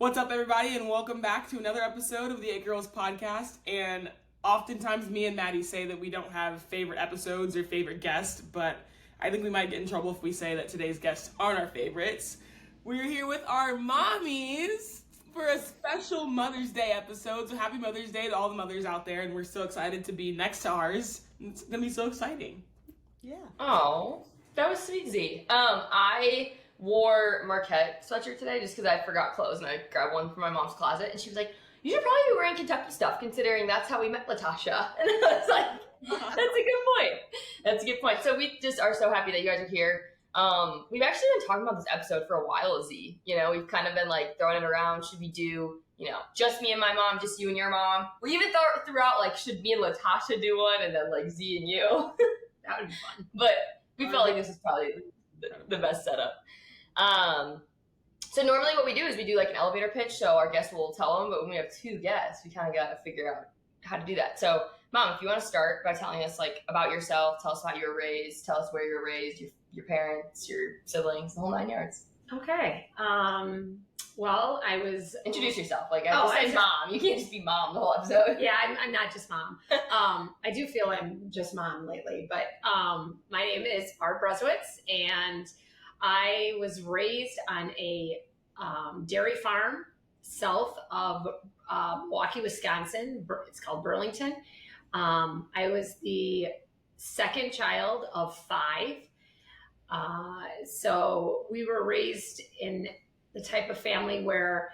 What's up, everybody, and welcome back to another episode of the Eight Girls Podcast. And oftentimes me and Maddie say that we don't have favorite episodes or favorite guests, but I think we might get in trouble if we say that today's guests aren't our favorites. We're here with our mommies for a special Mother's Day episode. So happy Mother's Day to all the mothers out there, and we're so excited to be next to ours. It's gonna be so exciting. Yeah. Oh, that was sweet, Z. I wore Marquette sweatshirt today just because I forgot clothes, and I grabbed one from my mom's closet, and she was like, "You should probably be wearing Kentucky stuff, considering that's how we met LaTosha." And I was like, "That's a good point. That's a good point." So we just are so happy that you guys are here. We've actually been talking about this episode for a while, Z. You know, we've kind of been like throwing it around. Should we do, just me and my mom, just you and your mom? We even threw out like, should me and LaTosha do one, and then like Z and you. That would be fun. But we felt like this is probably the best setup. So normally what we do is we do like an elevator pitch, so our guests will tell them, but when we have two guests, we kind of got to figure out how to do that. So Mom, if you want to start by telling us like about yourself, tell us how you were raised, tell us where you were raised, your parents, your siblings, the whole 9 yards. Okay. Well, I was... Introduce yourself. Like, I said mom. You can't just be mom the whole episode. Yeah, I'm not just mom. I do feel I'm just mom lately, but my name is Barb Berezowitz, and I was raised on a dairy farm south of Milwaukee, Wisconsin. It's called Burlington. I was the second child of 5. So we were raised in the type of family where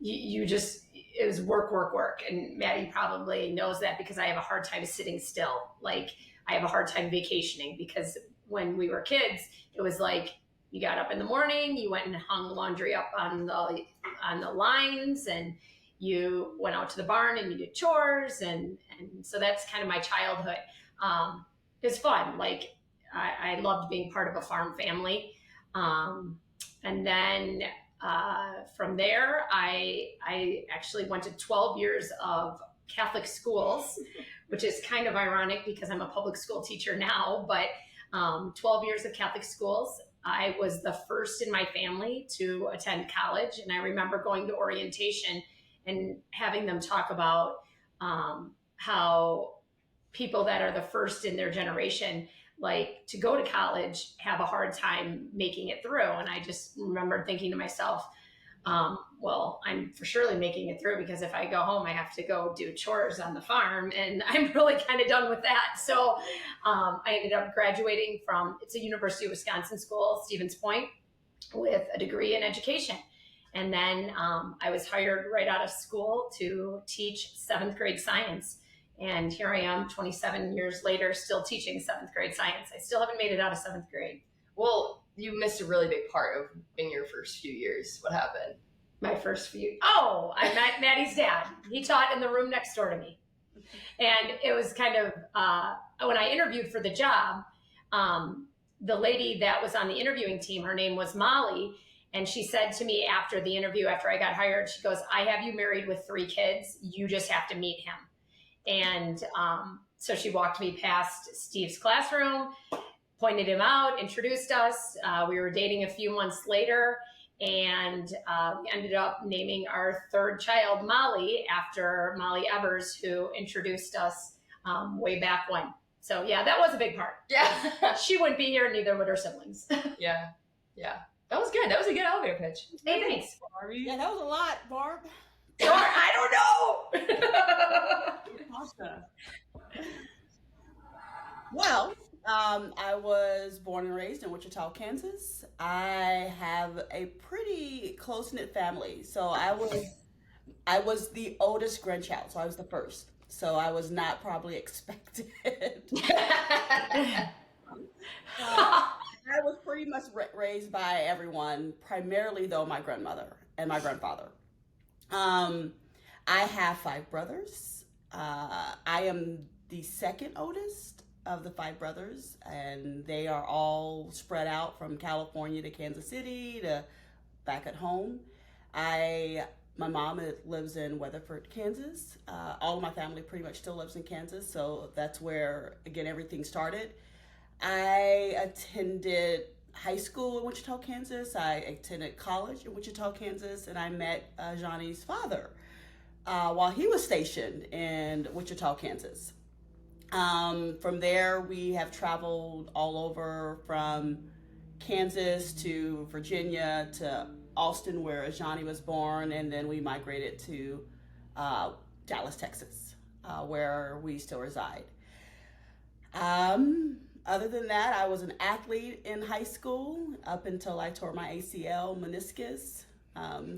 you just, it was work. And Maddie probably knows that because I have a hard time sitting still. Like, I have a hard time vacationing because when we were kids, it was like you got up in the morning, you went and hung laundry up on the lines, and you went out to the barn and you did chores. And so that's kind of my childhood. It was fun. Like, I loved being part of a farm family. And then from there, I actually went to 12 years of Catholic schools, which is kind of ironic because I'm a public school teacher now, but 12 years of Catholic schools. I was the first in my family to attend college, and I remember going to orientation and having them talk about how people that are the first in their generation, like, to go to college, have a hard time making it through. And I just remember thinking to myself, well, I'm for surely making it through, because if I go home, I have to go do chores on the farm, and I'm really kind of done with that. So I ended up graduating from, it's a University of Wisconsin school, Stevens Point, with a degree in education. And then I was hired right out of school to teach 7th grade science. And here I am 27 years later, still teaching 7th grade science. I still haven't made it out of 7th grade. Well, you missed a really big part of in your first few years. What happened? My first few... Oh, I met Maddie's dad. He taught in the room next door to me. And it was kind of... when I interviewed for the job, the lady that was on the interviewing team, her name was Molly, and she said to me after the interview, after I got hired, she goes, "I have you married with 3 kids. You just have to meet him." And so she walked me past Steve's classroom, pointed him out, introduced us. We were dating a few months later, and we ended up naming our 3rd child Molly after Molly Evers, who introduced us way back when. So yeah, that was a big part. Yeah. She wouldn't be here, neither would her siblings. Yeah. That was good. That was a good elevator pitch. Hey, thanks. Yeah, that was a lot, Barb. Sure, I don't know. Awesome. Well, I was born and raised in Wichita, Kansas. I have a pretty close-knit family. So I was the oldest grandchild, so I was the first. So I was not probably expected. I was pretty much raised by everyone, primarily though my grandmother and my grandfather. I have 5 brothers. I am the second oldest of the 5 brothers, and they are all spread out from California to Kansas City to back at home. My mom lives in Weatherford, Kansas. All of my family pretty much still lives in Kansas, so that's where, again, everything started. I attended high school in Wichita, Kansas. I attended college in Wichita, Kansas, and I met Azhani's father while he was stationed in Wichita, Kansas. From there, we have traveled all over from Kansas to Virginia to Austin, where Azhani was born, and then we migrated to Dallas, Texas, where we still reside. Other than that, I was an athlete in high school up until I tore my ACL meniscus.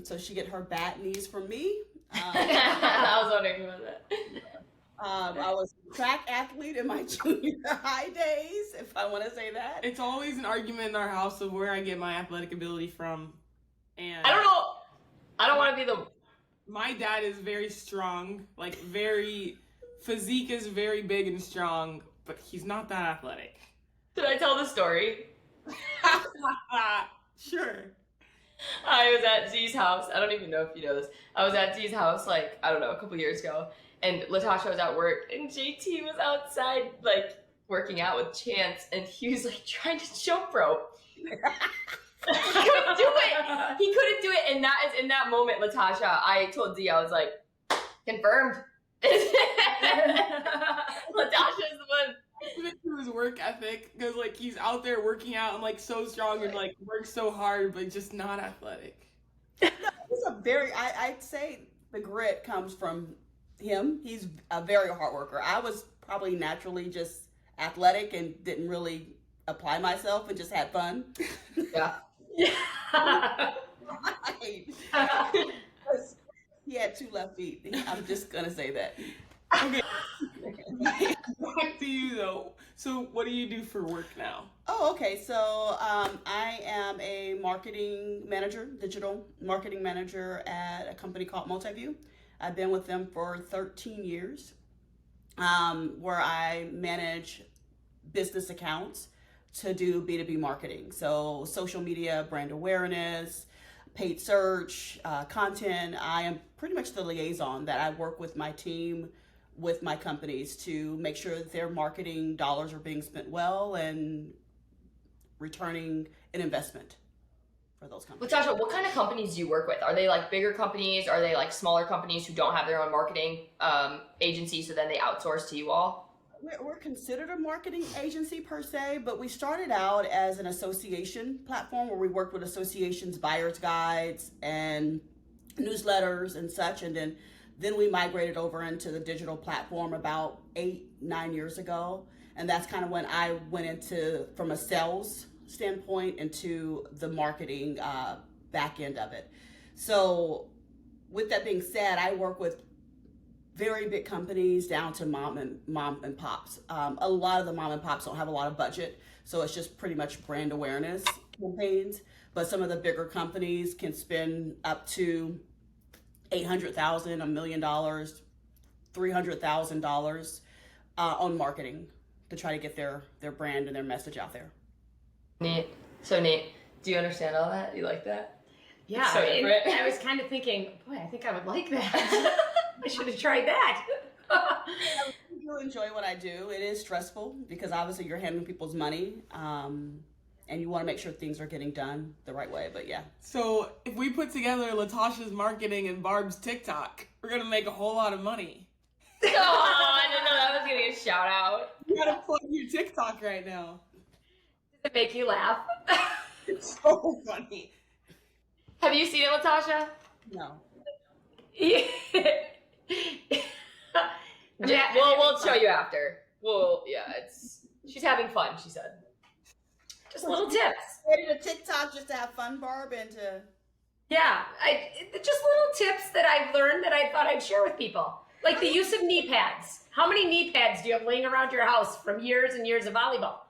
So she get her bad knees from me. I was wondering about that. I was a track athlete in my junior high days, if I want to say that. It's always an argument in our house of where I get my athletic ability from. And I don't know. I don't want to be the. My dad is very strong, like very, physique is very big and strong, but he's not that athletic. Did I tell the story? Sure. I was at Z's house. I don't even know if you know this. I was at Z's house, like, I don't know, a couple years ago. And LaTosha was at work, and JT was outside, like, working out with Chance, and he was, like, trying to jump rope. He couldn't do it. He couldn't do it. And that is in that moment, LaTosha, I told Z, I was like, confirmed. LaTosha's the one. To his work ethic, because like he's out there working out and like so strong and like works so hard, but just not athletic. He's a very, I'd say the grit comes from him. He's a very hard worker. I was probably naturally just athletic and didn't really apply myself and just had fun. Yeah. He had 2 left feet. I'm just gonna say that. Okay. Back to you though. So what do you do for work now? Oh, okay. So I am a marketing manager, digital marketing manager at a company called Multiview. I've been with them for 13 years, where I manage business accounts to do B2B marketing. So social media, brand awareness, paid search, content. I am pretty much the liaison that I work with my team, with my companies, to make sure that their marketing dollars are being spent well and returning an investment for those companies. LaTosha, what kind of companies do you work with? Are they like bigger companies? Are they like smaller companies who don't have their own marketing agency, so then they outsource to you all? We're considered a marketing agency per se, but we started out as an association platform where we worked with associations, buyer's guides, and newsletters and such, and then we migrated over into the digital platform about 8-9 years ago. And that's kind of when I went into, from a sales standpoint, into the marketing back end of it. So with that being said, I work with very big companies down to mom and pops. A lot of the mom and pops don't have a lot of budget, so it's just pretty much brand awareness campaigns. But some of the bigger companies can spend up to $800,000, $1 million, $300,000 on marketing to try to get their brand and their message out there. Neat. So neat. Do you understand all that? You like that? Yeah. So different. I was kind of thinking, boy, I think I would like that. I should have tried that. I do enjoy what I do. It is stressful because obviously you're handling people's money, and you want to make sure things are getting done the right way. But yeah. So if we put together LaTosha's marketing and Barb's TikTok, we're gonna make a whole lot of money. Oh, I didn't know that was gonna get a shout out. You gotta plug your TikTok right now. Does it make you laugh? It's so funny. Have you seen it, LaTosha? No. Yeah, we'll show you after. Well, yeah, she's having fun, she said. Just little tips. Ready to TikTok just to have fun, Barb, and to... Yeah, just little tips that I've learned that I thought I'd share with people. Like the use of knee pads. How many knee pads do you have laying around your house from years and years of volleyball?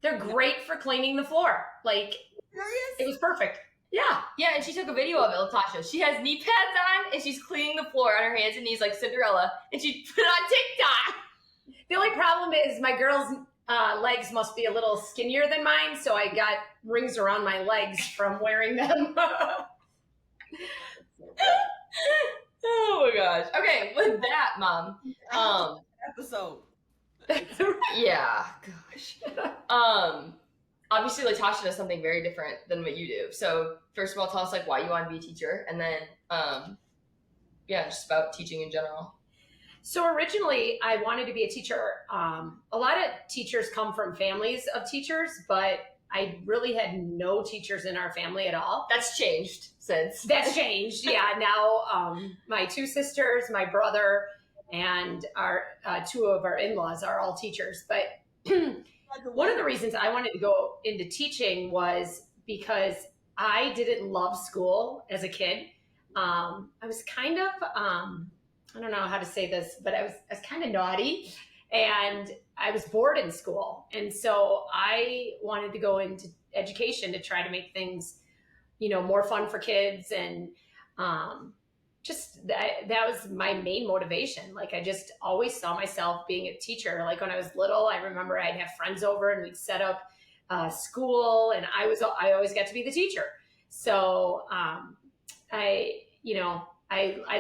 They're great for cleaning the floor. Like, Serious? it was perfect. Yeah. Yeah, and she took a video of it, LaTosha. She has knee pads on, and she's cleaning the floor on her hands and knees like Cinderella, and she put it on TikTok. The only problem is my girl's legs must be a little skinnier than mine, so I got rings around my legs from wearing them. Oh my gosh. Okay, with that, Mom. Episode. Yeah, gosh. obviously LaTosha does something very different than what you do. So first of all, tell us like why you want to be a teacher, and then just about teaching in general. So originally I wanted to be a teacher. A lot of teachers come from families of teachers, but I really had no teachers in our family at all. That's changed since. That's changed. Yeah. Now my two sisters, my brother, and our two of our in-laws are all teachers. But one of the reasons I wanted to go into teaching was because I didn't love school as a kid. I was kind of, I don't know how to say this, but I was kind of naughty, and I was bored in school. And so I wanted to go into education to try to make things, more fun for kids. And just that was my main motivation. Like, I just always saw myself being a teacher. Like when I was little, I remember I'd have friends over and we'd set up school, and I always got to be the teacher. So I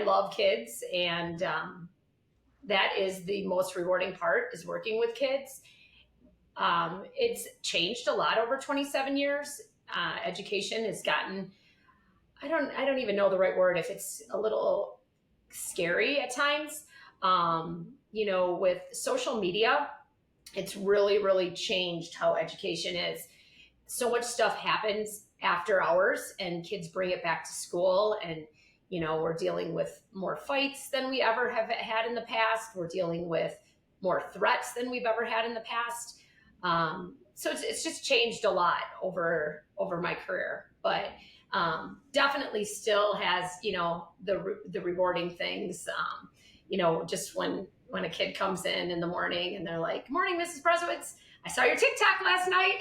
love kids, and that is the most rewarding part, is working with kids. It's changed a lot over 27 years. Education has gotten, I don't even know the right word, if it's a little scary at times. With social media, it's really, really changed how education is. So much stuff happens after hours, and kids bring it back to school, and we're dealing with more fights than we ever have had in the past. We're dealing with more threats than we've ever had in the past. So it's just changed a lot over my career, but definitely still has, the rewarding things. Just when a kid comes in the morning and they're like, "Morning, Mrs. Berezowitz. I saw your TikTok last night."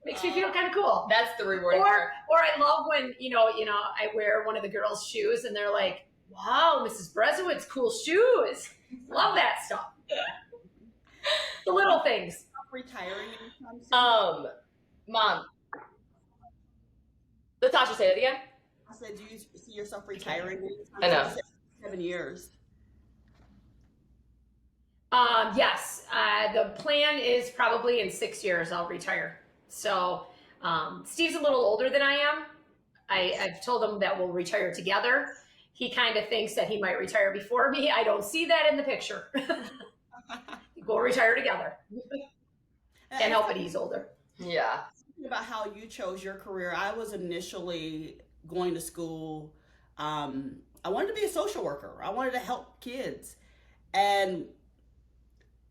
Makes me feel kind of cool. That's the rewarding part. Or I love when, I wear one of the girls' shoes and they're like, "Wow, Mrs. Berezowitz, cool shoes." Love that stuff. The little things. Retiring anytime soon? Mom. LaTosha, say it again. I said, do you see yourself retiring anytime I know. soon? 7 years. Yes. The plan is probably in 6 years I'll retire. So Steve's a little older than I am. I've told him that we'll retire together. He kind of thinks that he might retire before me. I don't see that in the picture. We'll retire together. Can't help it, he's older. Yeah. About how you chose your career. I was initially going to school. I wanted to be a social worker. I wanted to help kids. And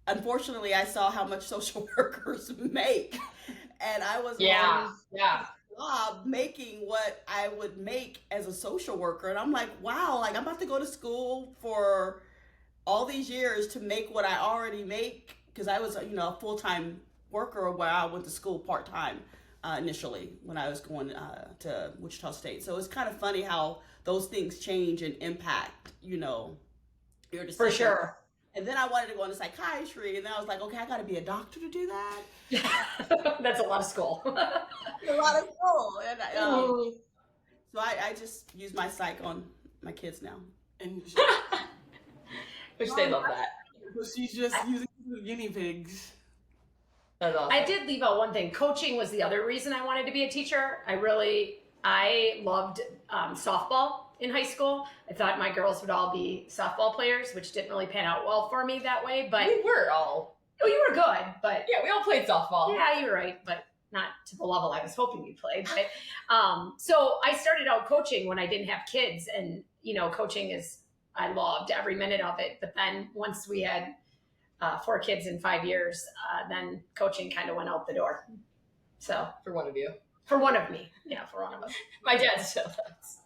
unfortunately, I saw how much social workers make. And I was on job making what I would make as a social worker. And I'm like, wow, like I'm about to go to school for all these years to make what I already make. Because I was, a full-time worker where I went to school part-time initially when I was going to Wichita State. So it's kind of funny how those things change and impact, your decision. For sure. And then I wanted to go into psychiatry, and then I was like, okay, I got to be a doctor to do that. That's a lot of school. A lot of school. And so I just use my psych on my kids now. And Which they love that. she's just using guinea pigs. That's awesome. I did leave out one thing. Coaching was the other reason I wanted to be a teacher. I loved softball in high school. I thought my girls would all be softball players, which didn't really pan out well for me that way. But We were all. oh, you were good. But Yeah, we all played softball. yeah, you're right. But not to the level I was hoping you'd play. But so I started out coaching when I didn't have kids, and coaching I loved every minute of it. But then once we had 4 kids in 5 years, then coaching kind of went out the door. So For one of you. for one of me, for one of us. My dad still does.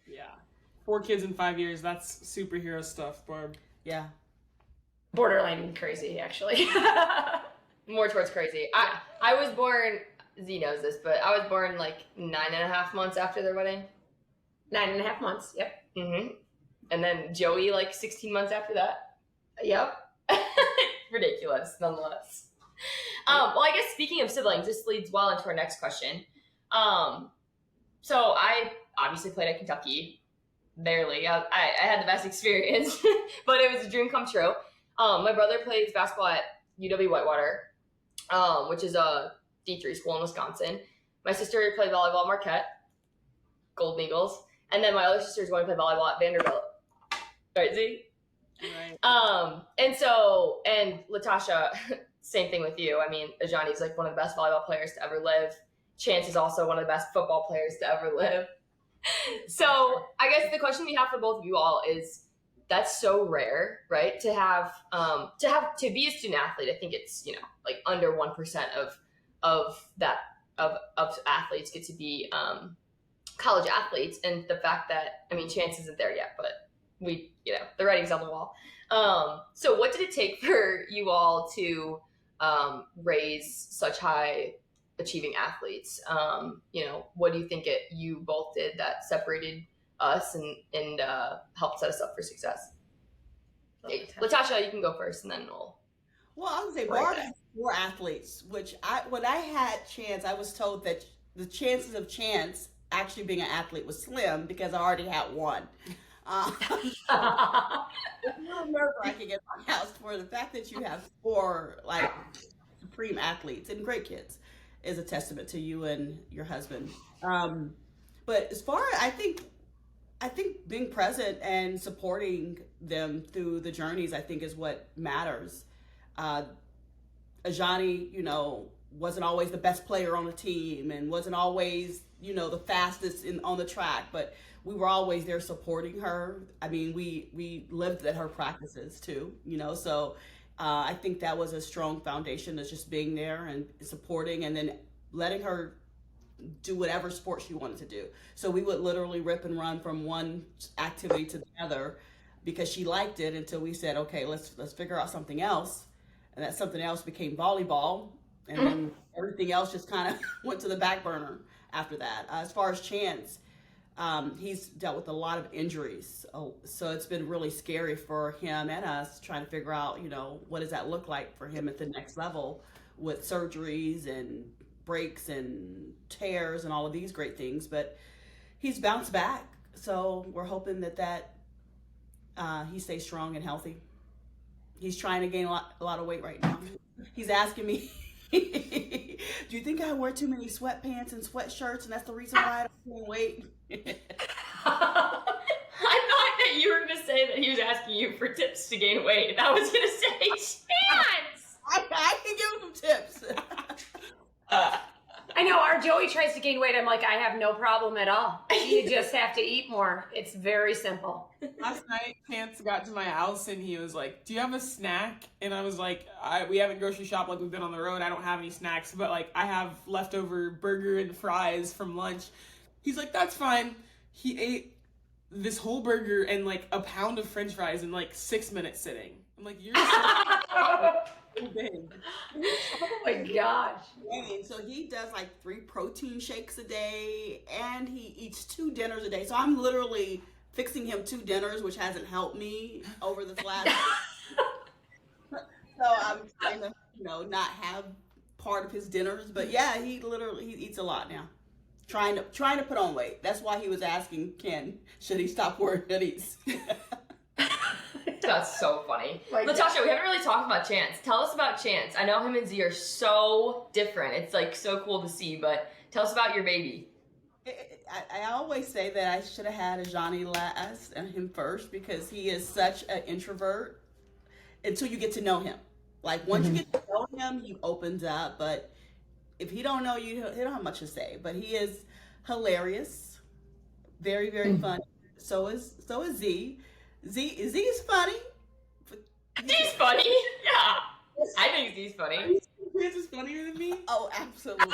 Yeah. 4 kids in 5 years. That's superhero stuff, Barb. Yeah. Borderline crazy, actually. More towards crazy. I was born, Z knows this, but I was born like 9.5 months after their wedding. 9.5 months. Yep. Mm-hmm. And then Joey like 16 months after that. Yep. Ridiculous, nonetheless. Well, I guess speaking of siblings, this leads well into our next question. So I obviously played at Kentucky. Barely. I had the best experience, but it was a dream come true. My brother plays basketball at UW Whitewater. which is a D3 school in Wisconsin. My sister played volleyball at Marquette, Golden Eagles. And then my other sister is going to play volleyball at Vanderbilt. Right, Z? Right. And LaTosha, same thing with you. I mean, Azhani's like one of the best volleyball players to ever live. Chance is also one of the best football players to ever live. So I guess the question we have for both of you all is, that's so rare, right? To be a student athlete. I think it's, like under 1% of athletes get to be college athletes. And the fact that, I mean, Chance isn't there yet, but the writing's on the wall. So what did it take for you all to raise such high achieving athletes? What do you think you both did that separated us and helped set us up for success? LaTosha, you can go first, and then we'll. Well, I would say Barb has 4 athletes, which when I had Chance, I was told that the chances of Chance actually being an athlete was slim because I already had one. It's a little nerve-wracking in my house for the fact that you have 4 like supreme athletes and great kids is a testament to you and your husband. But as far as I think being present and supporting them through the journeys, I think, is what matters. Azhani, wasn't always the best player on the team and wasn't always, the fastest on the track, but we were always there supporting her. I mean, we lived at her practices too, so I think that was a strong foundation, is just being there and supporting, and then letting her do whatever sport she wanted to do. So we would literally rip and run from one activity to the other because she liked it, until we said, okay, let's figure out something else. And that something else became volleyball. And then everything else just kind of went to the back burner after that. As far as Chance, he's dealt with a lot of injuries. So it's been really scary for him and us trying to figure out, what does that look like for him at the next level with surgeries and breaks and tears and all of these great things. But he's bounced back. So we're hoping that he stays strong and healthy. He's trying to gain a lot of weight right now. He's asking me, do you think I wear too many sweatpants and sweatshirts and that's the reason why I don't gain weight? I thought that you were going to say that he was asking you for tips to gain weight. And I was going to say, Chance! I can give him some tips. I know our Joey tries to gain weight. I'm like, I have no problem at all. You just have to eat more. It's very simple. Last night, Chance got to my house and he was like, do you have a snack? And I was like, we haven't grocery shopped, like we've been on the road. I don't have any snacks, but like I have leftover burger and fries from lunch. He's like, that's fine. He ate this whole burger and like a pound of French fries in like 6 minutes sitting. I'm like, you're so big. Oh my gosh. So he does like 3 protein shakes a day and he eats 2 dinners a day. So I'm literally fixing him 2 dinners, which hasn't helped me over this last so I'm trying to, not have part of his dinners. But yeah, he eats a lot now. Trying to put on weight. That's why he was asking Ken, should he stop wearing hoodies? That's so funny. Like LaTosha, we haven't really talked about Chance. Tell us about Chance. I know him and Z are so different. It's like so cool to see, but tell us about your baby. I always say that I should have had Azhani last and him first, because he is such an introvert until you get to know him. Like once you get to know him, he opens up, but if he don't know you, he don't have much to say. But he is hilarious, very, very funny. So is Z. Z is funny. Z's funny. Yeah. I think Z's funny. Chance is funnier than me? Oh, absolutely.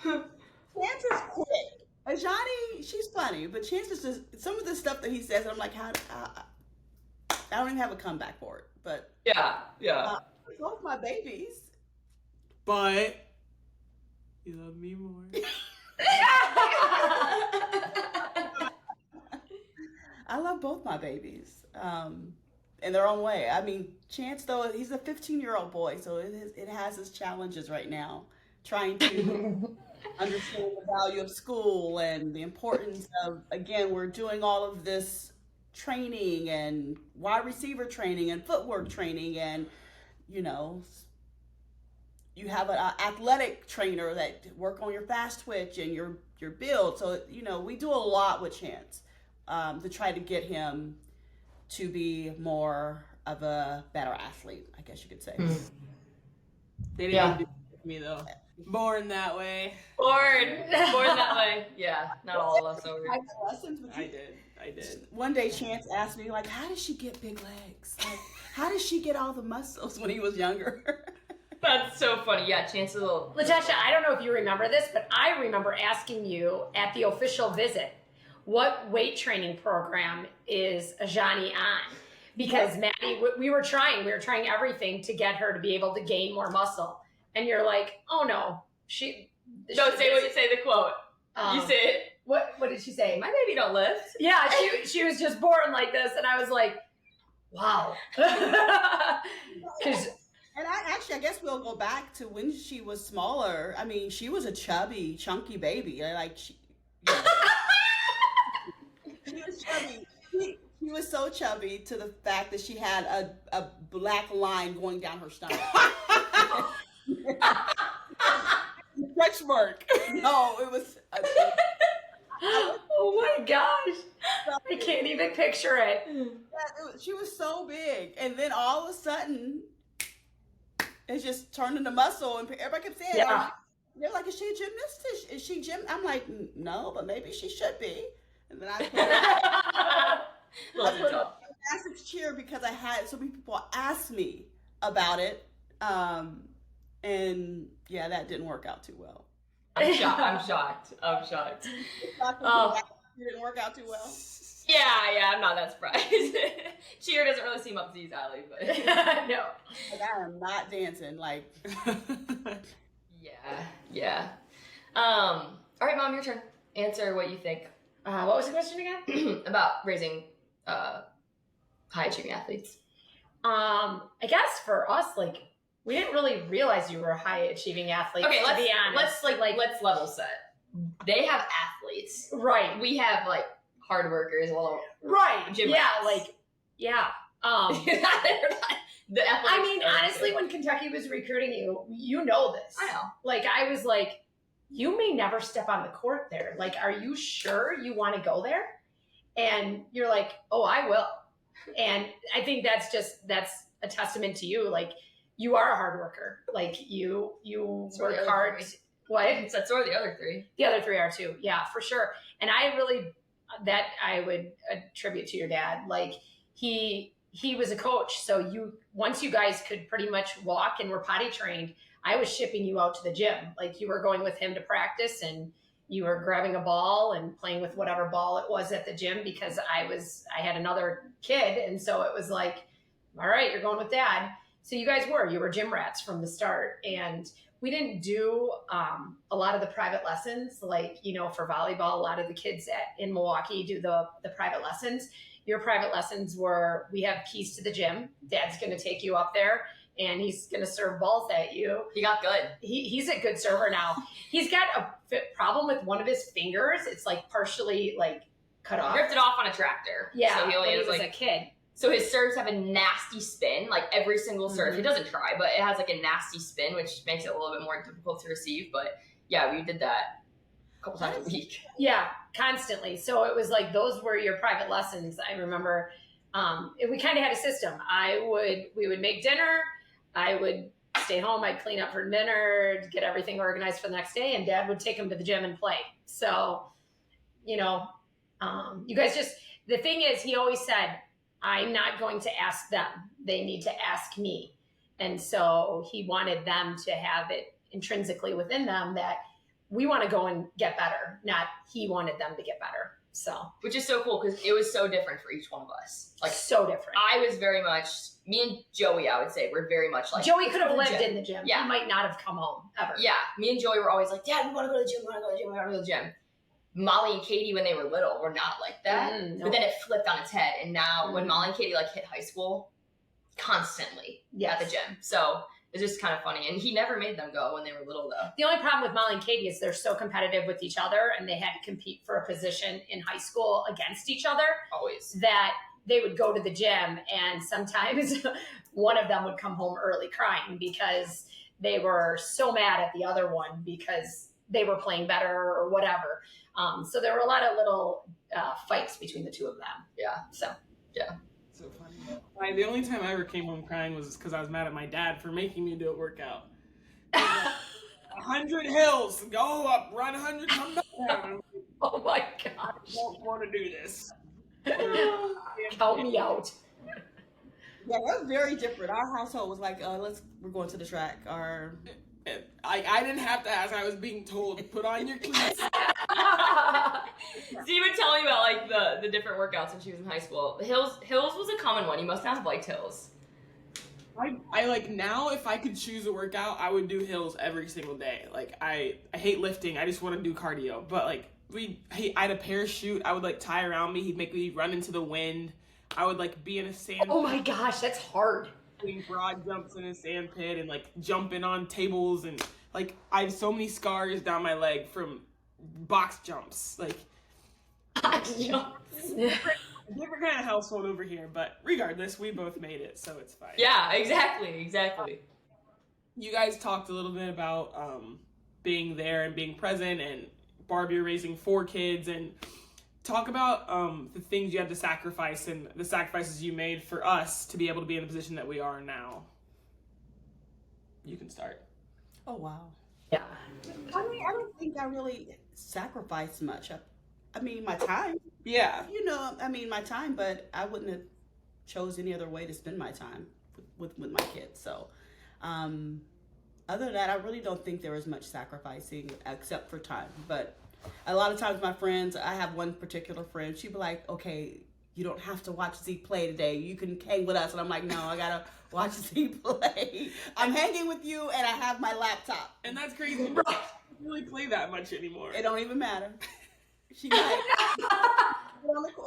Chance is quick. Azhani, she's funny, but Chance is just some of the stuff that he says, and I'm like, I don't even have a comeback for it. But yeah. Both my babies. But you love me more. I love both my babies in their own way. I mean, Chance, though, he's a 15-year-old boy, so it has its challenges right now, trying to understand the value of school and the importance of, again, we're doing all of this training and wide receiver training and footwork training, and you know, you have an athletic trainer that work on your fast twitch and your build. So you know, we do a lot with Chance to try to get him to be more of a better athlete, I guess you could say. They didn't do it with me though. Born that way. Born that way. Yeah, not all of us over. I did. One day Chance asked me, like, how did she get big legs? Like, how did she get all the muscles when he was younger? That's so funny. Yeah, Chance is a little... LaTosha, I don't know if you remember this, but I remember asking you at the official visit, what weight training program is Azhani on? Because Maddie, we were trying everything to get her to be able to gain more muscle. And you're like, oh no, say the quote. You say it. What did she say? My baby don't lift. Yeah, she was just born like this, and I was like, wow. And I guess we'll go back to when she was smaller. I mean, she was a chubby, chunky baby. She was chubby. She was so chubby to the fact that she had a black line going down her stomach. Stretch mark. No, it was. Oh my gosh. I can't even picture it. Yeah, she was so big. And then all of a sudden, it just turned into muscle. And everybody kept saying, they're like, is she a gymnast? Is she gym? I'm like, no, but maybe she should be. And then I put a gymnastics cheer because I had so many people ask me about it. And yeah, that didn't work out too well. I'm shocked. It didn't work out too well. Yeah, I'm not that surprised. Cheer doesn't really seem up to these alley, but no. Like, I am not dancing. Like, yeah. All right, Mom, your turn. Answer what you think. What was the question again? About raising high achieving athletes. I guess for us, like, we didn't really realize you were a high achieving athlete. Okay, to be honest. Let's level set. They have athletes, right? We have like hard workers, right? Gym yeah, rats. like yeah. I mean, honestly, when Kentucky was recruiting you, you know this. I know. Like, I was like, you may never step on the court there. Like, are you sure you want to go there? And you're like, oh, I will. And I think that's a testament to you. Like, you are a hard worker. Like, you work hard. What? So are the other three. The other three are too. Yeah, for sure. And I would attribute to your dad. Like, he was a coach. So once you guys could pretty much walk and were potty trained, I was shipping you out to the gym. Like, you were going with him to practice, and you were grabbing a ball and playing with whatever ball it was at the gym, because I had another kid. And so it was like, all right, you're going with dad. So you were gym rats from the start. And we didn't do a lot of the private lessons. Like, for volleyball, a lot of the kids in Milwaukee do the private lessons. Your private lessons were, we have keys to the gym. Dad's going to take you up there, and he's going to serve balls at you. He got good. He's a good server now. He's got a problem with one of his fingers. It's like partially like cut off. Ripped it off on a tractor. Yeah, so he only when he was a kid. So his serves have a nasty spin, like every single serve. Mm-hmm. He doesn't try, but it has like a nasty spin, which makes it a little bit more difficult to receive. But yeah, we did that a couple times a week. Yeah, constantly. So it was like, those were your private lessons. I remember we kind of had a system. We would make dinner. I would stay home. I'd clean up for dinner, get everything organized for the next day, and Dad would take him to the gym and play. So, you guys the thing is, he always said, I'm not going to ask them. They need to ask me. And so he wanted them to have it intrinsically within them that we want to go and get better, not he wanted them to get better. So, which is so cool, because it was so different for each one of us. Like, so different. I was very much, me and Joey, I would say, were very much like, Joey could have lived in the gym. Yeah. He might not have come home ever. Yeah. Me and Joey were always like, Dad, we want to go to the gym. We want to go to the gym. Molly and Katie, when they were little, were not like that. No. But then it flipped on its head. And now when Molly and Katie hit high school, constantly at the gym. So it's just kind of funny. And he never made them go when they were little, though. The only problem with Molly and Katie is they're so competitive with each other, and they had to compete for a position in high school against each other. Always. That they would go to the gym, and sometimes one of them would come home early crying because they were so mad at the other one because they were playing better or whatever. So there were a lot of little fights between the two of them. Yeah. So funny. The only time I ever came home crying was because I was mad at my dad for making me do a workout. 100 hills, go up, run 100, come back down. Oh my gosh. I don't want to do this. Count me out. Yeah, that's very different. Our household was like, we're going to the track. Or I didn't have to ask. I was being told, put on your cleats. She would tell me about like the different workouts when she was in high school. Hills was a common one. You must not have liked hills. I like now, if I could choose a workout, I would do hills every single day. Like I hate lifting. I just want to do cardio. But like I had a parachute. I would like tie around me. He'd make me run into the wind. I would like be in a sand. Oh my gosh, that's hard. Doing broad jumps in a sand pit and like jumping on tables, and like I have so many scars down my leg from box jumps. Like different kind of household over here, but regardless, we both made it, so it's fine. Yeah, exactly. You guys talked a little bit about being there and being present, and Barb, you're raising 4 kids, and talk about the things you had to sacrifice and the sacrifices you made for us to be able to be in the position that we are now. You can start. oh wow. Yeah. I mean, I don't think I really sacrificed much. I mean, my time. Yeah. My time, but I wouldn't have chose any other way to spend my time with my kids. So, other than that, I really don't think there was much sacrificing except for time. But a lot of times my friends, I have one particular friend, she'd be like, okay, you don't have to watch Z play today. You can hang with us. And I'm like, no, I got to watch Z play. I'm hanging with you and I have my laptop. And that's crazy. I don't really play that much anymore. It don't even matter. She like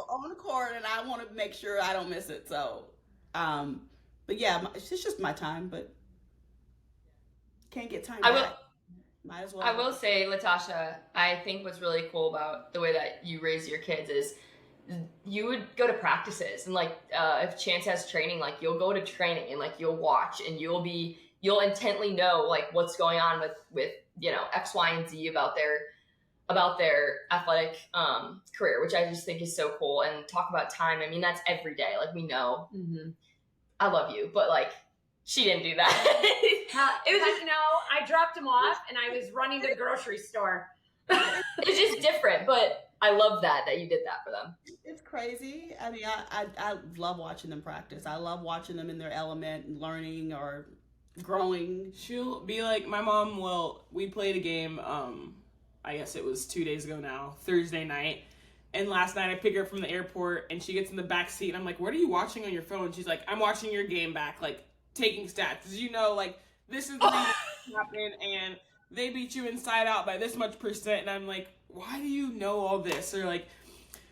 on the court, and I want to make sure I don't miss it. So, but yeah, it's just my time, but can't get time back. Might as well. I will say, LaTosha, I think what's really cool about the way that you raise your kids is you would go to practices, and like if Chance has training, like you'll go to training and like you'll watch, and you'll intently know like what's going on with X, Y, and Z about their athletic career, which I just think is so cool. And talk about time. I mean, that's every day. Like we know, I love you, but like she didn't do that. It was just I dropped him off and I was running to the grocery store. It's just different, but I love that you did that for them. It's crazy. I mean, I love watching them practice. I love watching them in their element and learning or growing. She'll be like, my mom we played a game, I guess it was 2 days ago now, Thursday night. And last night I pick her up from the airport and she gets in the back seat and I'm like, what are you watching on your phone? She's like, I'm watching your game back, like taking stats. As you know, like this is the thing that happened and they beat you inside out by this much percent. And I'm like, why do you know all this? Or like,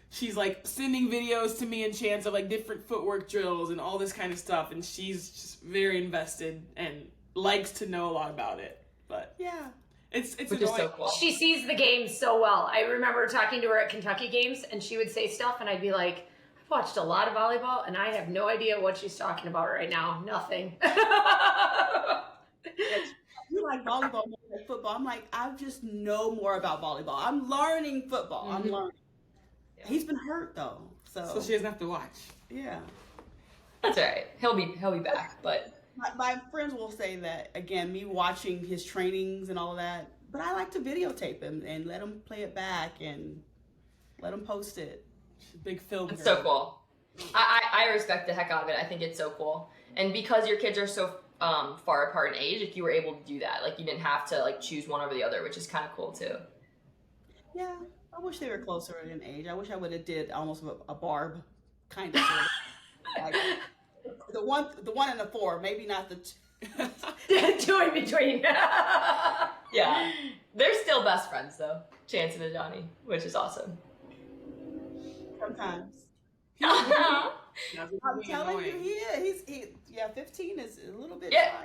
she's like sending videos to me and Chance of like different footwork drills and all this kind of stuff. And she's just very invested and likes to know a lot about it. But yeah. It's Which is so cool. She sees the game so well. I remember talking to her at Kentucky games, and she would say stuff, and I'd be like, I've watched a lot of volleyball, and I have no idea what she's talking about right now. Nothing. You like volleyball more than football. I'm like, I just know more about volleyball. I'm learning football. Mm-hmm. I'm learning. Yeah. He's been hurt though, so she doesn't have to watch. Yeah. That's all right. He'll be back, but. My friends will say that, again, me watching his trainings and all of that, but I like to videotape him and let him play it back and let him post it. Big film. It's so cool. I respect the heck out of it. I think it's so cool. And because your kids are so far apart in age, like you were able to do that. Like you didn't have to like choose one over the other, which is kind of cool too. Yeah, I wish they were closer in age. I wish I would have did almost a Barb kind of. Like, the one and the 4, maybe not the 2. 2 in between. Yeah. They're still best friends though, Chance and Azhani, which is awesome. Sometimes. I'm I'm telling you, he 15 is a little bit. Yeah.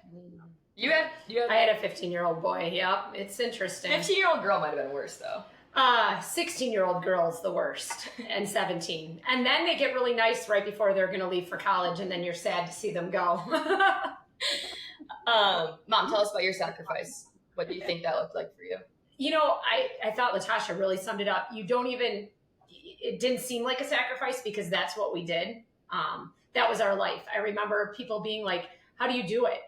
You had I had a 15-year-old boy. Yep, it's interesting. 15-year-old girl might have been worse though. 16-year-old girls the worst, and 17. And then they get really nice right before they're going to leave for college, and then you're sad to see them go. Mom, tell us about your sacrifice. What do you think that looked like for you? You know, I thought LaTosha really summed it up. It didn't seem like a sacrifice because that's what we did. That was our life. I remember people being like, how do you do it?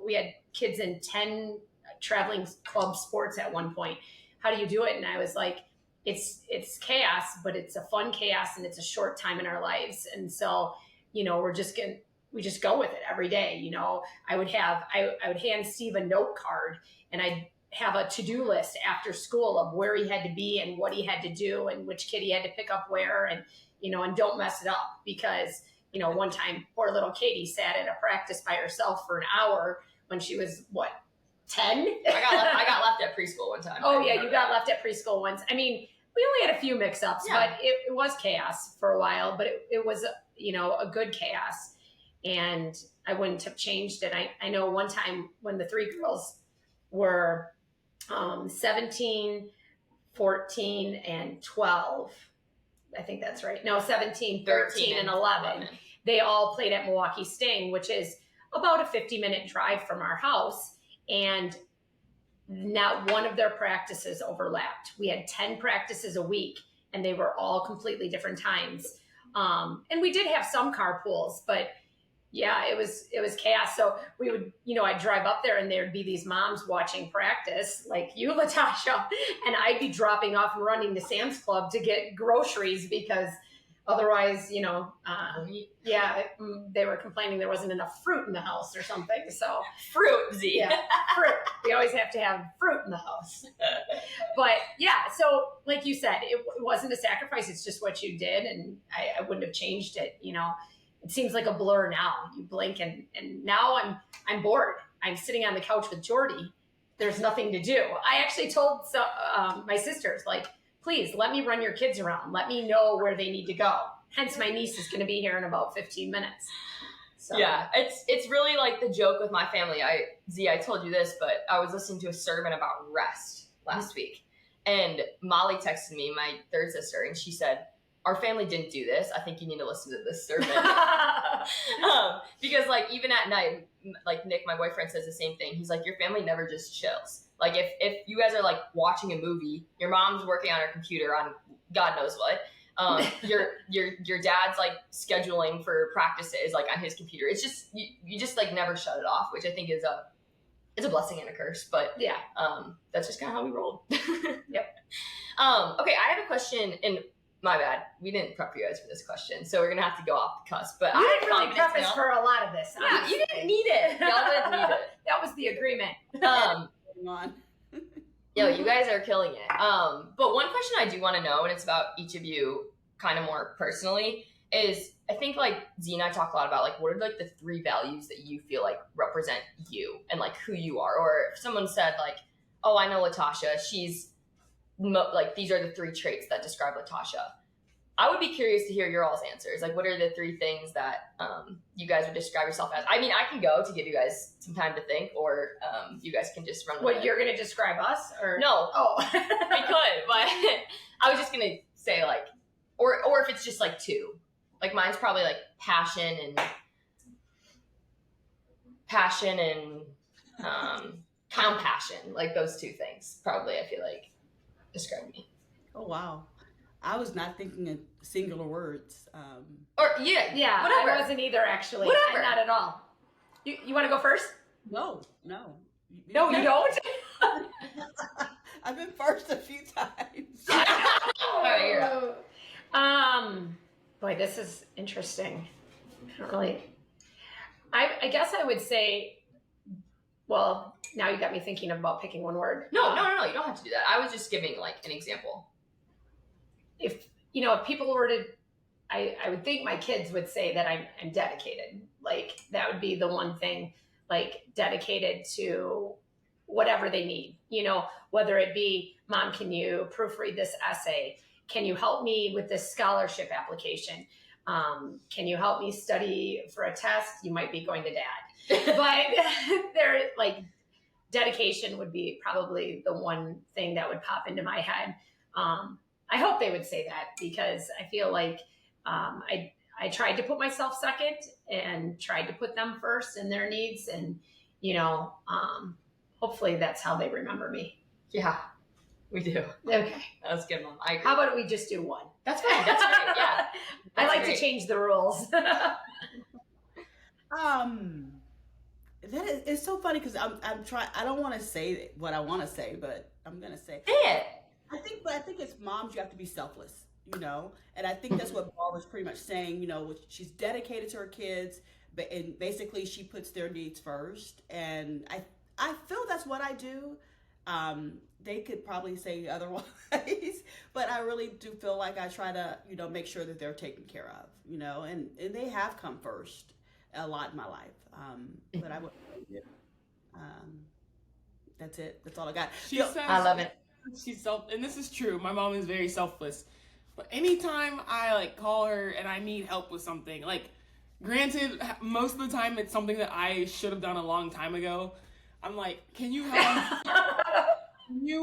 We had kids in 10 traveling club sports at one point. How do you do it? And I was like, it's chaos, but it's a fun chaos and it's a short time in our lives. And so, we just go with it every day. I would hand Steve a note card, and I'd have a to-do list after school of where he had to be and what he had to do and which kid he had to pick up where, and don't mess it up because, one time poor little Katie sat at a practice by herself for an hour when she was 10? I got left at preschool one time. Oh yeah, you got left at preschool once. I mean, we only had a few mix-ups, but it was chaos for a while, but it was, a good chaos, and I wouldn't have changed it. I know one time when the three girls were 17, 14, and 12, I think that's right. No, 17, 13, and 11. They all played at Milwaukee Sting, which is about a 50-minute drive from our house. And not one of their practices overlapped. We had 10 practices a week, and they were all completely different times. And we did have some carpools, but yeah, it was chaos. So we would, I'd drive up there and there'd be these moms watching practice like you, LaTosha, and I'd be dropping off and running to Sam's Club to get groceries because otherwise, they were complaining there wasn't enough fruit in the house or something. So fruit, Z. Yeah, fruit. We always have to have fruit in the house. But yeah, so like you said, it wasn't a sacrifice. It's just what you did, and I wouldn't have changed it. It seems like a blur now. You blink, and now I'm bored. I'm sitting on the couch with Jordy. There's nothing to do. I actually told my sisters, like, please let me run your kids around. Let me know where they need to go. Hence, my niece is going to be here in about 15 minutes. So. Yeah, it's really like the joke with my family. I told you this, but I was listening to a sermon about rest last week, and Molly texted me, my third sister, and she said, our family didn't do this. I think you need to listen to this sermon. Because like even at night, like Nick, my boyfriend, says the same thing. He's like, your family never just chills. Like if you guys are like watching a movie, your mom's working on her computer on God knows what. Your dad's like scheduling for practices like on his computer. It's just you just like never shut it off, which I think is a blessing and a curse. But yeah, that's just kind of how we rolled. Yep. Okay, I have a question, and my bad, we didn't prep you guys for this question, so we're gonna have to go off the cusp. But you didn't really prep us for a lot of this. Yeah, you didn't need it. Y'all didn't need it. That was the agreement. You guys are killing it. But one question I do want to know, and it's about each of you kind of more personally, is I think like Z and I talk a lot about like what are like the 3 values that you feel like represent you and like who you are. Or if someone said like, oh, I know LaTosha, she's like these are the 3 traits that describe LaTosha. I would be curious to hear your all's answers. Like, what are the 3 things that you guys would describe yourself as? I mean, I can go to give you guys some time to think, or you guys can just run with it. What, you're going to describe us? Or no? Oh, we could, but I was just going to say like, or if it's just like 2. Like mine's probably like passion and compassion. Like those 2 things probably I feel like describe me. Oh wow, I was not thinking in singular words. Or yeah, whatever. I wasn't either actually. Whatever. Not at all. You want to go first? No. You don't. I've been first a few times. All right, you're up. Boy, this is interesting. I don't really. I guess I would say. Well, now you got me thinking about picking one word. No, you don't have to do that. I was just giving like an example. If people were to, I would think my kids would say that I'm dedicated. Like that would be the one thing, like dedicated to whatever they need, whether it be, Mom, can you proofread this essay? Can you help me with this scholarship application? Can you help me study for a test? You might be going to Dad. But they're like, dedication would be probably the one thing that would pop into my head. I hope they would say that, because I feel like I tried to put myself second and tried to put them first in their needs. And, hopefully that's how they remember me. Yeah, we do. Okay. That was a good, Mom. I agree. How about we just do one? That's fine. That's great. Yeah. I like great. to change the rules. That is, it's so funny because I'm trying. I don't want to say what I want to say, but I'm gonna say. Say it. I think it's moms. You have to be selfless, and I think that's what Barb was pretty much saying. She's dedicated to her kids, and basically she puts their needs first. And I feel that's what I do. They could probably say otherwise, but I really do feel like I try to, make sure that they're taken care of, and they have come first a lot in my life. But I would, that's it. That's all I got. She says, I love it. She's and this is true. My mom is very selfless. But anytime I call her and I need help with something, granted, most of the time it's something that I should have done a long time ago. I'm like, can you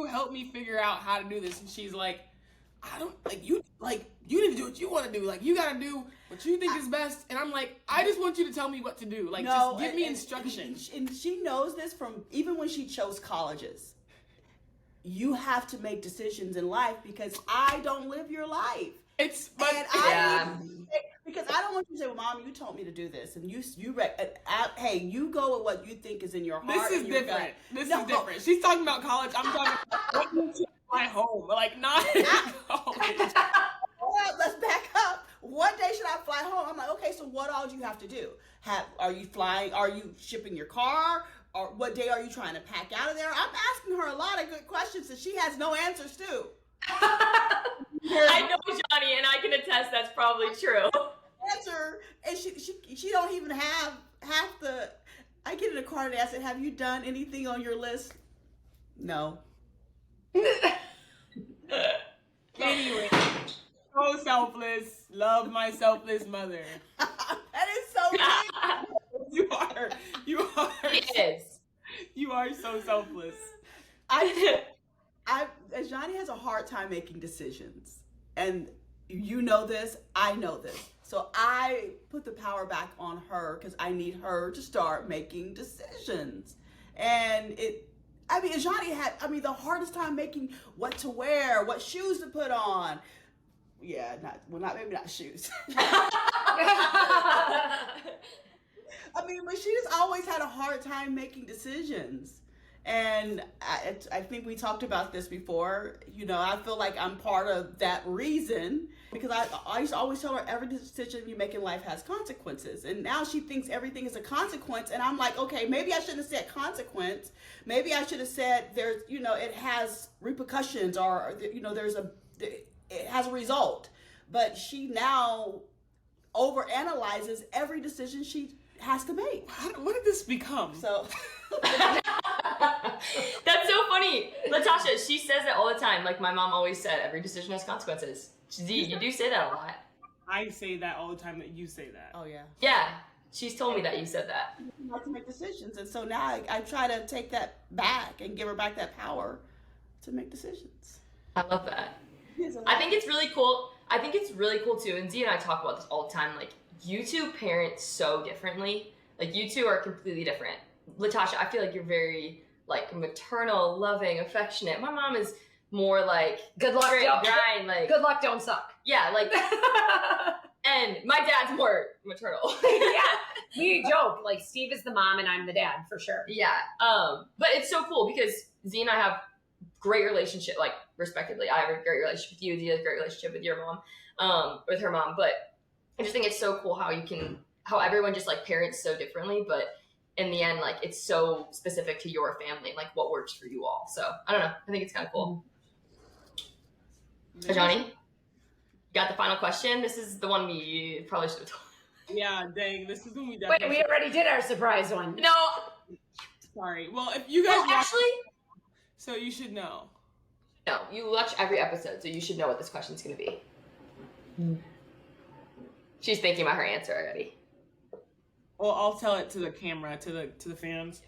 help me figure out how to do this? And she's like, I don't you need to do what you want to do. You got to do what you think is best. And I'm like, I just want you to tell me what to do. Just give me instructions. And she knows this from even when she chose colleges. You have to make decisions in life because I don't live your life. Because I don't want you to say, well, Mom, you told me to do this, and hey, you go with what you think is in your heart. This is different. This is different. She's talking about college. I'm talking about what to fly home, not college. Well, let's back up. What day should I fly home? I'm like, okay, so what all do you have to do? Are you flying? Are you shipping your car? Or what day are you trying to pack out of there? I'm asking her a lot of good questions that she has no answers to. I know Johnny, and I can attest that's probably true. Answer, and she don't even have half the. I get in a car and ask her, have you done anything on your list? No. Anyway, so selfless. Love my selfless mother. That is so big. You are. It is. You are so selfless. Johnny has a hard time making decisions, and you know this. I know this. So I put the power back on her because I need her to start making decisions. And Johnny had the hardest time making what to wear, what shoes to put on. Yeah, maybe not shoes. But she just always had a hard time making decisions. And I think we talked about this before. I feel like I'm part of that reason because I used to always tell her every decision you make in life has consequences. And now she thinks everything is a consequence. And I'm like, okay, maybe I shouldn't have said consequence. Maybe I should have said there's, it has repercussions or, it has a result. But she now overanalyzes every decision she has to make. What did this become? So that's so funny. LaTosha, she says that all the time. My mom always said, every decision has consequences. Z, you do say that a lot. I say that all the time that you say that. Oh, yeah. Yeah. She's told me that you said that. You have to make decisions. And so now I try to take that back and give her back that power to make decisions. I love that. I think it's really cool. I think it's really cool too. And Z and I talk about this all the time. You two parent so differently. You two are completely different. LaTosha, I feel like you're very maternal, loving, affectionate. My mom is more good luck, don't grind. Good luck, don't suck. Yeah, and my dad's more maternal. Yeah, we joke Steve is the mom and I'm the dad for sure. Yeah, but it's so cool because Z and I have great relationship, respectively. I have a great relationship with you. Z has a great relationship with your mom, with her mom. But I just think it's so cool how everyone just parents so differently, but in the end, it's so specific to your family, what works for you all. So I don't know. I think it's kind of cool. Johnny, you got the final question? This is the one we probably should have told. Yeah, dang. This is when we Wait, we already did our surprise one. No. Sorry. Well, if you guys actually. So you should know. No, you watch every episode, so you should know what this question's going to be. She's thinking about her answer already. Well, I'll tell it to the camera, to the fans.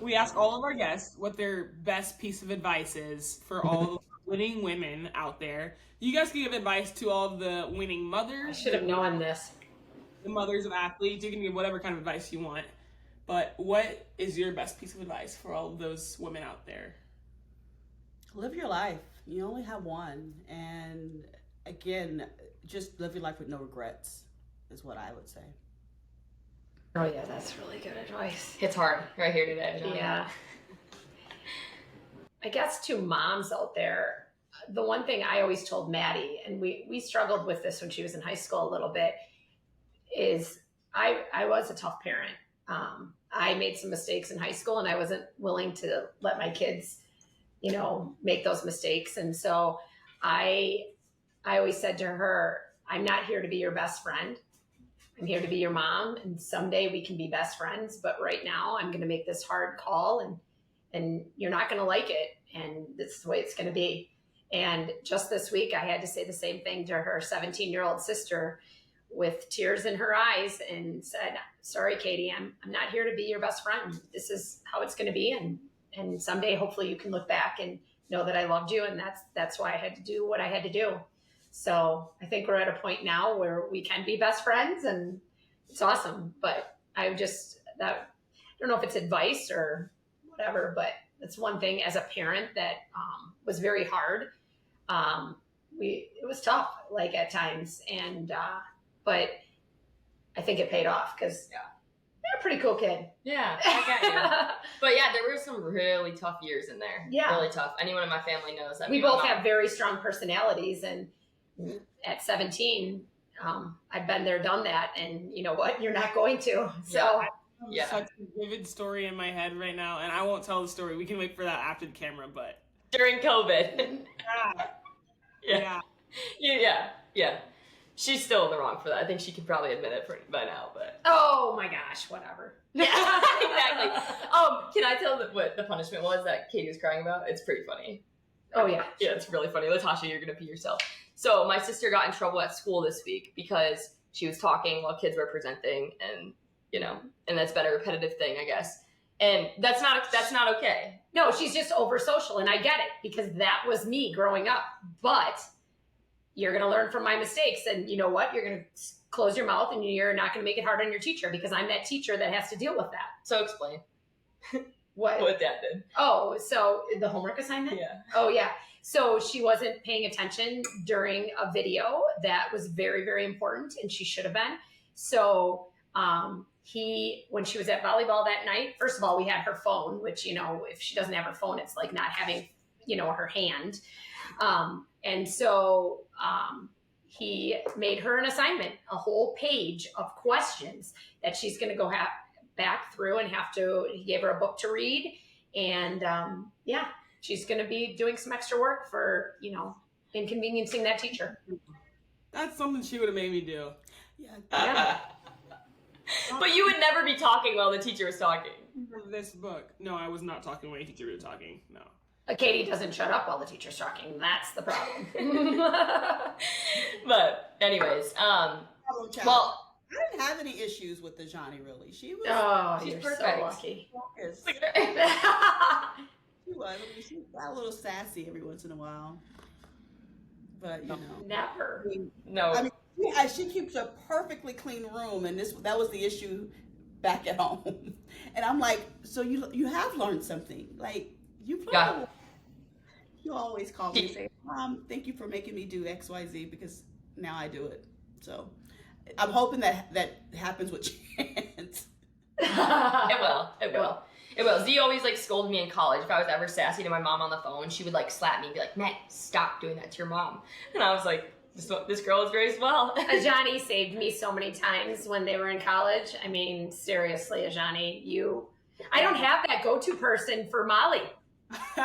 We ask all of our guests what their best piece of advice is for all the winning women out there. You guys can give advice to all of the winning mothers. I should have known this. The mothers of athletes. You can give whatever kind of advice you want. But what is your best piece of advice for all of those women out there? Live your life. You only have one. And again, just live your life with no regrets is what I would say. Oh yeah, that's really good advice. It's hard right here today. Yeah. I guess to moms out there, the one thing I always told Maddie, and we struggled with this when she was in high school a little bit, is I was a tough parent. I made some mistakes in high school and I wasn't willing to let my kids, make those mistakes. And so I always said to her, I'm not here to be your best friend. I'm here to be your mom, and someday we can be best friends. But right now I'm going to make this hard call, and you're not going to like it. And this is the way it's going to be. And just this week, I had to say the same thing to her 17-year-old sister with tears in her eyes and said, sorry, Katie, I'm not here to be your best friend. This is how it's going to be. And someday, hopefully you can look back and know that I loved you. And that's why I had to do what I had to do. So I think we're at a point now where we can be best friends, and it's awesome. But I don't know if it's advice or whatever, but it's one thing as a parent that was very hard. It was tough, like at times, but I think it paid off because you're a pretty cool kid. Yeah, I got you. But yeah, there were some really tough years in there. Yeah, really tough. Anyone in my family knows that. We both have very strong personalities, and at 17, I've been there, done that, and you know what? You're not going to. So yeah. Such a vivid story in my head right now, and I won't tell the story. We can wait for that after the camera, but during COVID. Yeah. She's still in the wrong for that. I think she could probably admit it by now, but oh my gosh, whatever. Yeah, exactly. Can I tell what the punishment was that Katie was crying about? It's pretty funny. Oh yeah. Yeah, it's really funny. LaTosha, you're gonna pee yourself. So my sister got in trouble at school this week because she was talking while kids were presenting, and and that's been a repetitive thing, I guess. And that's not okay. No, she's just over social, and I get it because that was me growing up. But you're going to learn from my mistakes, and you know what? You're going to close your mouth, and you're not going to make it hard on your teacher because I'm that teacher that has to deal with that. So explain what Dad did. Oh, so the homework assignment? Yeah. Oh, yeah. So she wasn't paying attention during a video that was very, very important, and she should have been. So when she was at volleyball that night, first of all, we had her phone, which, if she doesn't have her phone, it's like not having, her hand. And so he made her an assignment, a whole page of questions that she's going to go back through and he gave her a book to read. And she's going to be doing some extra work for, inconveniencing that teacher. That's something she would have made me do. Yeah. But you would never be talking while the teacher was talking. For this book. No, I was not talking when the teacher was talking. No. Katie doesn't shut up while the teacher's talking. That's the problem. But anyways, well, I didn't have any issues with Azhani, really. She was. She's perfect. So lucky. She was. She got a little sassy every once in a while, but never. No. I mean, she keeps a perfectly clean room, and that was the issue back at home. And I'm like, so you have learned something, like you always call me and say, Mom, thank you for making me do XYZ because now I do it. So I'm hoping that happens with Chance. It will. Z always scolded me in college. If I was ever sassy to my mom on the phone, she would slap me and be like, Matt, stop doing that to your mom. And I was like, this girl is great as well. Azhani saved me so many times when they were in college. I mean, seriously, Azhani, I don't have that go-to person for Molly.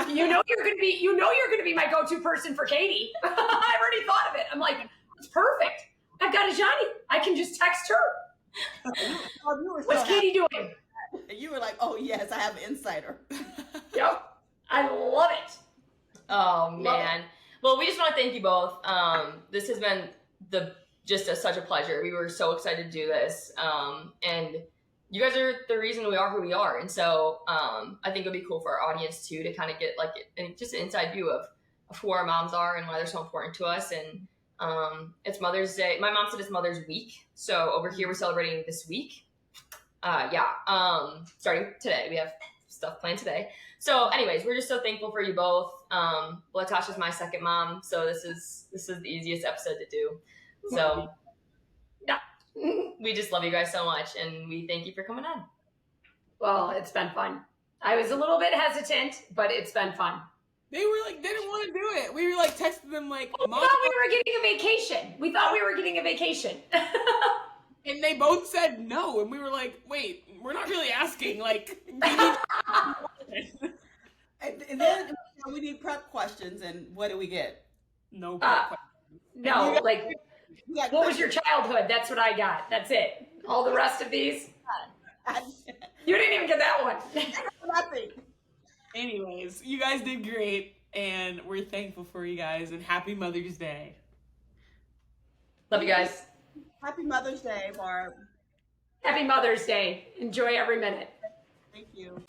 You're gonna be my go-to person for Katie. I've already thought of it. I'm like, it's perfect. I've got Azhani. I can just text her. What's Katie doing? You were like, oh yes, I have an insider. Yep. I love it. Oh man. Well, we just want to thank you both. This has been such a pleasure. We were so excited to do this. And you guys are the reason we are who we are. And so I think it'll be cool for our audience too to kind of get like just an inside view of who our moms are and why they're so important to us. And it's Mother's Day. My mom said it's Mother's Week. So over here, we're celebrating this week. Starting today. We have stuff planned today. So anyways, we're just so thankful for you both. LaTosha's my second mom. So this is the easiest episode to do. So yeah, we just love you guys so much. And we thank you for coming on. Well, it's been fun. I was a little bit hesitant, but it's been fun. They were like, they didn't want to do it. We were like texting them like, We thought we were getting a vacation. We thought we were getting a vacation. And they both said no. And we were like, wait, we're not really asking. Like, we need... And then we need prep questions, and what do we get? No. No, like, what was your childhood? That's what I got. That's it. All the rest of these, you didn't even get that one. Nothing. Anyways, you guys did great, and we're thankful for you guys, and happy Mother's Day. Love you guys. Happy Mother's Day, Barb. Happy Mother's Day. Enjoy every minute. Thank you.